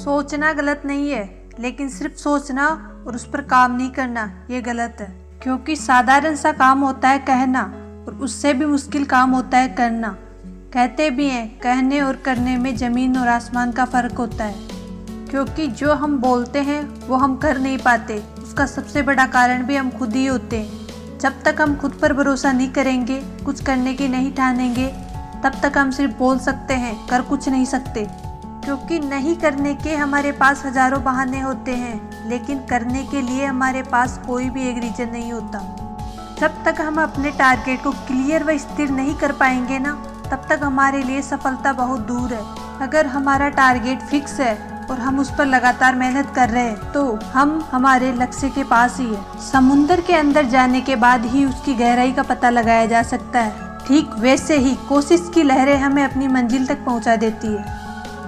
सोचना गलत नहीं है, लेकिन सिर्फ सोचना और उस पर काम नहीं करना ये गलत है। क्योंकि साधारण सा काम होता है कहना और उससे भी मुश्किल काम होता है करना। कहते भी हैं कहने और करने में ज़मीन और आसमान का फ़र्क होता है। क्योंकि जो हम बोलते हैं वो हम कर नहीं पाते, उसका सबसे बड़ा कारण भी हम खुद ही होते हैं। जब तक हम खुद पर भरोसा नहीं करेंगे, कुछ करने की नहीं ठानेंगे, तब तक हम सिर्फ बोल सकते हैं, कर कुछ नहीं सकते। क्योंकि नहीं करने के हमारे पास हजारों बहाने होते हैं, लेकिन करने के लिए हमारे पास कोई भी एक रीज़न नहीं होता। जब तक हम अपने टारगेट को क्लियर व स्थिर नहीं कर पाएंगे ना, तब तक हमारे लिए सफलता बहुत दूर है। अगर हमारा टारगेट फिक्स है और हम उस पर लगातार मेहनत कर रहे हैं, तो हम हमारे लक्ष्य के पास ही है। समुंदर के अंदर जाने के बाद ही उसकी गहराई का पता लगाया जा सकता है। ठीक वैसे ही कोशिश की लहरें हमें अपनी मंजिल तक पहुंचा देती है।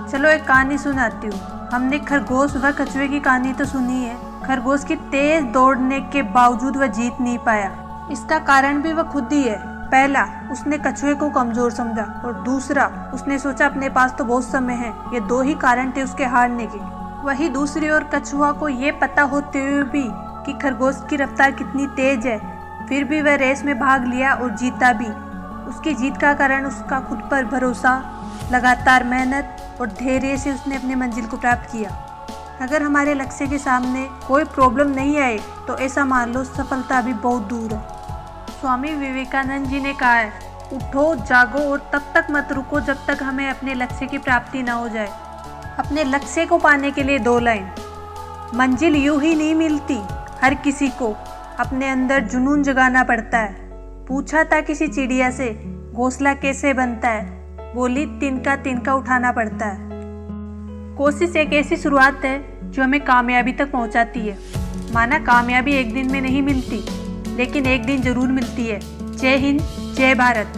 चलो एक कहानी सुनाती हूँ। हमने खरगोश व कछुए की कहानी तो सुनी है। खरगोश की तेज दौड़ने के बावजूद वह जीत नहीं पाया। इसका कारण भी वह खुद ही है। पहला, उसने कछुए को कमजोर समझा, और दूसरा, उसने सोचा अपने पास तो बहुत समय है। ये दो ही कारण थे उसके हारने के। वही दूसरी ओर कछुआ को ये पता होते हुए भी कि खरगोश की रफ्तार कितनी तेज है, फिर भी वह रेस में भाग लिया और जीता भी। उसकी जीत का कारण उसका खुद पर भरोसा, लगातार मेहनत और धैर्य से उसने अपनी मंजिल को प्राप्त किया। अगर हमारे लक्ष्य के सामने कोई प्रॉब्लम नहीं आए तो ऐसा मान लो सफलता अभी बहुत दूर है। स्वामी विवेकानंद जी ने कहा है, उठो जागो और तब तक मत रुको जब तक हमें अपने लक्ष्य की प्राप्ति ना हो जाए। अपने लक्ष्य को पाने के लिए 2 लाइन। मंजिल यूं ही नहीं मिलती, हर किसी को अपने अंदर जुनून जगाना पड़ता है। पूछा था किसी चिड़िया से घोंसला कैसे बनता है, बोली तिनका तिनका उठाना पड़ता है। कोशिश एक ऐसी शुरुआत है जो हमें कामयाबी तक पहुंचाती है। माना कामयाबी एक दिन में नहीं मिलती, लेकिन एक दिन जरूर मिलती है। जय हिंद, जय भारत।